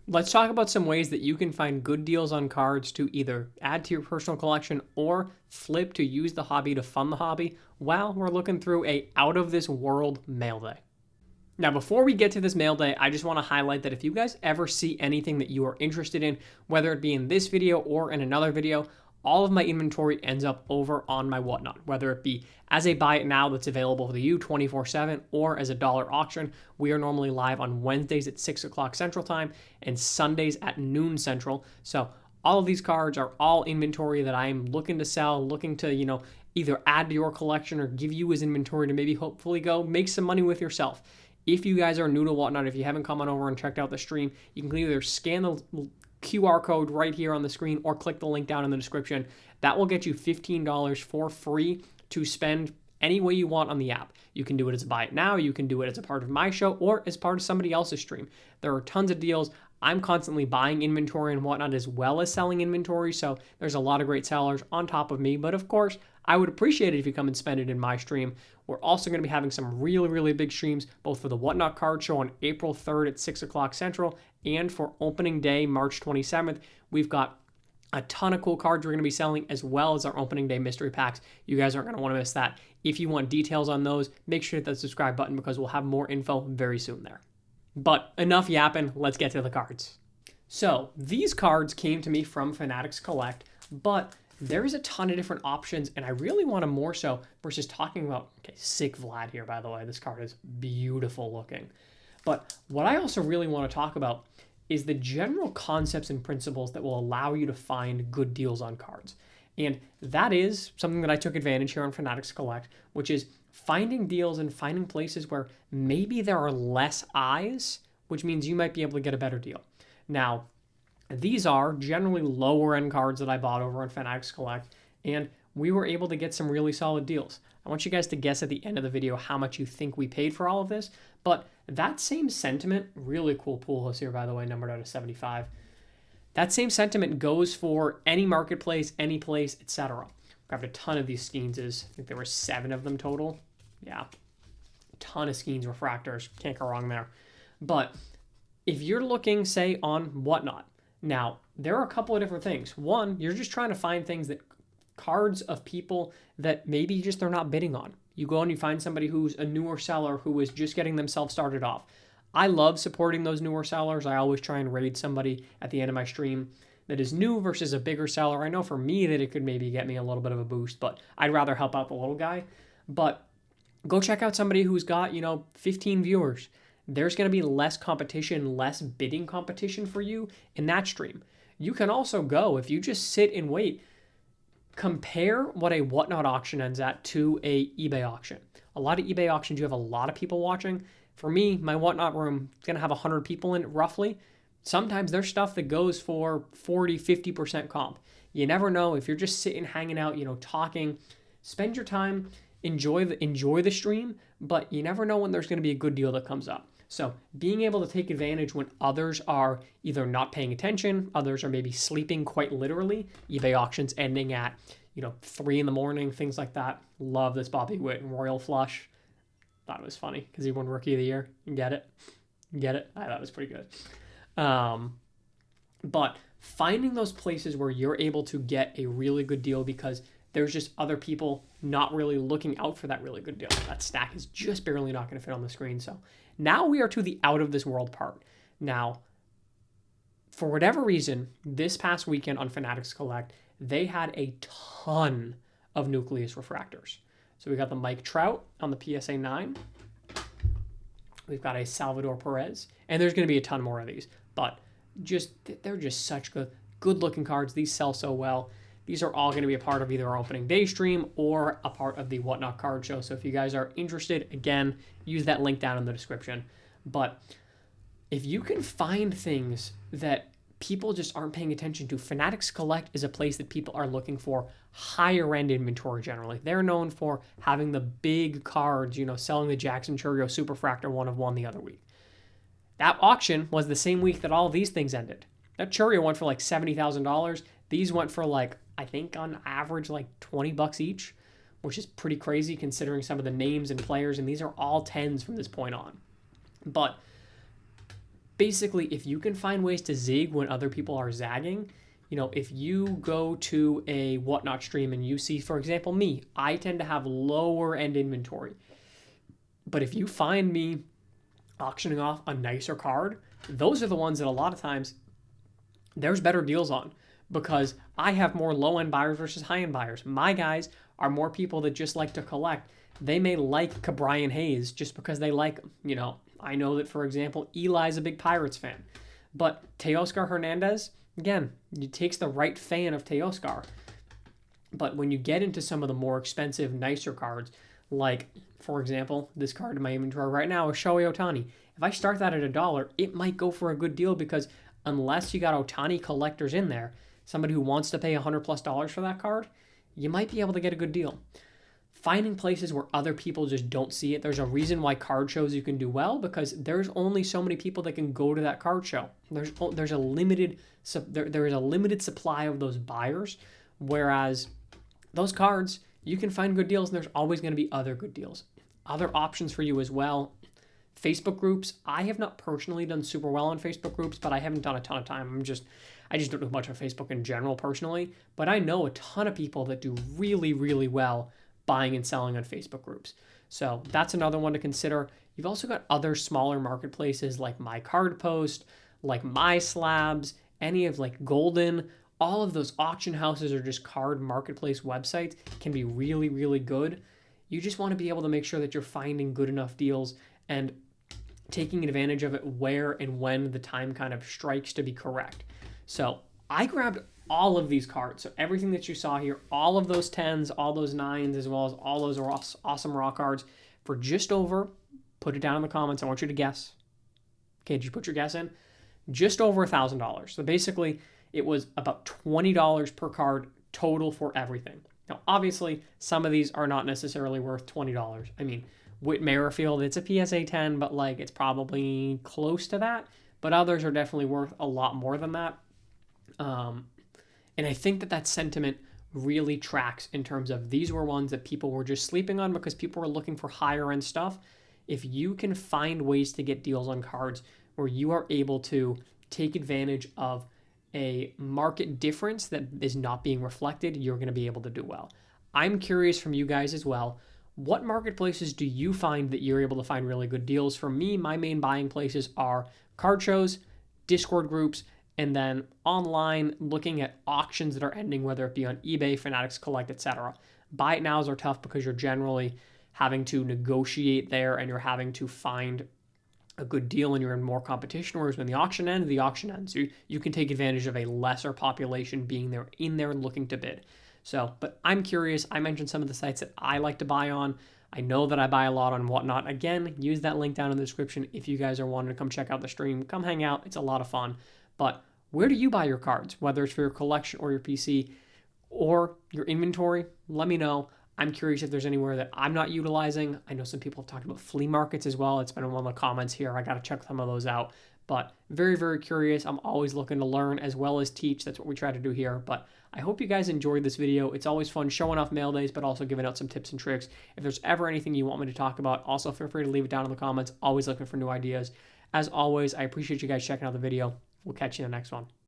Let's talk about some ways that you can find good deals on cards to either add to your personal collection or flip to use the hobby to fund the hobby while we're looking through a out of this world mail day. Now, before we get to this mail day, I just want to highlight that if you guys ever see anything that you are interested in, whether it be in this video or in another video, all of my inventory ends up over on my Whatnot, whether it be as a buy it now that's available to you 24/7 or as a dollar auction. We are normally live on Wednesdays at 6 o'clock Central Time and Sundays at noon Central. So all of these cards are all inventory that I'm looking to sell, looking to, either add to your collection or give you as inventory to maybe hopefully go make some money with yourself. If you guys are new to Whatnot, if you haven't come on over and checked out the stream, you can either scan the QR code right here on the screen or click the link down in the description. That will get you $15 for free to spend any way you want on the app. You can do it as a buy it now, you can do it as a part of my show, or as part of somebody else's stream. There are tons of deals. I'm constantly buying inventory and Whatnot as well as selling inventory, so there's a lot of great sellers on top of me. But of course, I would appreciate it if you come and spend it in my stream. We're also going to be having some really, really big streams, both for the Whatnot card show on April 3rd at 6 o'clock Central, and for opening day, March 27th. We've got a ton of cool cards we're going to be selling, as well as our opening day mystery packs. You guys aren't going to want to miss that. If you want details on those, make sure to hit that subscribe button because we'll have more info very soon there. But enough yapping, let's get to the cards. So these cards came to me from Fanatics Collect, but there's a ton of different options, and I really want to more so versus talking about, okay, sick Vlad here, by the way. This card is beautiful looking. But what I also really want to talk about is the general concepts and principles that will allow you to find good deals on cards. And that is something that I took advantage here on Fanatics Collect, which is finding deals and finding places where maybe there are less eyes, which means you might be able to get a better deal. Now, these are generally lower end cards that I bought over on Fanatics Collect, and we were able to get some really solid deals. I want you guys to guess at the end of the video how much you think we paid for all of this, but that same sentiment, really cool pool house here, by the way, numbered out of 75. That same sentiment goes for any marketplace, any place, etc. Grabbed a ton of these skeins. I think there were 7 of them total. Yeah, a ton of skeins, refractors, can't go wrong there. But if you're looking, say, on Whatnot, now, there are a couple of different things. One, you're just trying to find things that cards of people that maybe just they're not bidding on. You go and you find somebody who's a newer seller who is just getting themselves started off. I love supporting those newer sellers. I always try and raid somebody at the end of my stream that is new versus a bigger seller. I know for me that it could maybe get me a little bit of a boost, but I'd rather help out the little guy. But go check out somebody who's got, 15 viewers. There's going to be less competition, less bidding competition for you in that stream. You can also go, if you just sit and wait, compare what a Whatnot auction ends at to a eBay auction. A lot of eBay auctions, you have a lot of people watching. For me, my Whatnot room is going to have 100 people in it roughly. Sometimes there's stuff that goes for 40, 50% comp. You never know. If you're just sitting, hanging out, talking, spend your time, enjoy the stream, but you never know when there's going to be a good deal that comes up. So being able to take advantage when others are either not paying attention, others are maybe sleeping quite literally, eBay auctions ending at, 3 in the morning, things like that. Love this Bobby Witt Royal Flush. Thought it was funny because he won Rookie of the Year. You get it? I thought it was pretty good. But finding those places where you're able to get a really good deal because there's just other people not really looking out for that really good deal. That stack is just barely not going to fit on the screen. So now we are to the out of this world part. Now, for whatever reason, this past weekend on Fanatics Collect, they had a ton of Nucleus refractors. So we got the Mike Trout on the PSA 9. We've got a Salvador Perez. And there's going to be a ton more of these. But they're just such good looking cards. These sell so well. These are all going to be a part of either our opening day stream or a part of the Whatnot card show. So if you guys are interested, again, use that link down in the description. But if you can find things that people just aren't paying attention to, Fanatics Collect is a place that people are looking for higher end inventory generally. They're known for having the big cards, selling the Jackson Churio Superfractor 1 of 1 the other week. That auction was the same week that all of these things ended. That Churio went for like $70,000. These went for I think on average $20 each, which is pretty crazy considering some of the names and players, and these are all 10s from this point on. But basically, if you can find ways to zig when other people are zagging, if you go to a whatnot stream and you see, for example, me, I tend to have lower end inventory. But if you find me auctioning off a nicer card, those are the ones that a lot of times there's better deals on, because I have more low end buyers versus high end buyers. My guys are more people that just like to collect. They may like Cabrian Hayes just because they like him. I know that, for example, Eli's a big Pirates fan, but Teoscar Hernandez, again, it takes the right fan of Teoscar. But when you get into some of the more expensive, nicer cards, like, for example, this card in my inventory right now is Shohei Ohtani. If I start that at $1, it might go for a good deal, because unless you got Ohtani collectors in there, somebody who wants to pay $100+ for that card, you might be able to get a good deal. Finding places where other people just don't see it. There's a reason why card shows you can do well, because there's only so many people that can go to that card show. There's a limited supply of those buyers, whereas those cards, you can find good deals, and there's always going to be other good deals. Other options for you as well. Facebook groups. I have not personally done super well on Facebook groups, but I haven't done a ton of time. I just don't know much on Facebook in general personally, but I know a ton of people that do really, really well buying and selling on Facebook groups. So that's another one to consider. You've also got other smaller marketplaces like My Card Post, like My Slabs, any of like Golden. All of those auction houses or just card marketplace websites can be really, really good. You just want to be able to make sure that you're finding good enough deals and taking advantage of it where and when the time kind of strikes to be correct. So I grabbed all of these cards. So everything that you saw here, all of those 10s, all those 9s, as well as all those awesome raw cards for just over, put it down in the comments. I want you to guess. Okay, did you put your guess in? Just over $1,000. So basically, it was about $20 per card total for everything. Now, obviously, some of these are not necessarily worth $20. I mean, Whit Merrifield, it's a PSA 10, but like it's probably close to that. But others are definitely worth a lot more than that. And I think that sentiment really tracks in terms of these were ones that people were just sleeping on because people were looking for higher end stuff. If you can find ways to get deals on cards where you are able to take advantage of a market difference that is not being reflected, you're going to be able to do well. I'm curious from you guys as well. What marketplaces do you find that you're able to find really good deals? For me, my main buying places are card shows, Discord groups, and then online looking at auctions that are ending, whether it be on eBay, Fanatics Collect, etc. Buy it nows are tough because you're generally having to negotiate there and you're having to find a good deal and you're in more competition, whereas when the auction ends. You can take advantage of a lesser population being there in there looking to bid. So, but I'm curious. I mentioned some of the sites that I like to buy on. I know that I buy a lot on Whatnot. Again, use that link down in the description if you guys are wanting to come check out the stream. Come hang out. It's a lot of fun. But where do you buy your cards? Whether it's for your collection or your PC or your inventory, let me know. I'm curious if there's anywhere that I'm not utilizing. I know some people have talked about flea markets as well. It's been in one of the comments here. I got to check some of those out. But very, very curious. I'm always looking to learn as well as teach. That's what we try to do here. But I hope you guys enjoyed this video. It's always fun showing off mail days, but also giving out some tips and tricks. If there's ever anything you want me to talk about, also feel free to leave it down in the comments. Always looking for new ideas. As always, I appreciate you guys checking out the video. We'll catch you in the next one.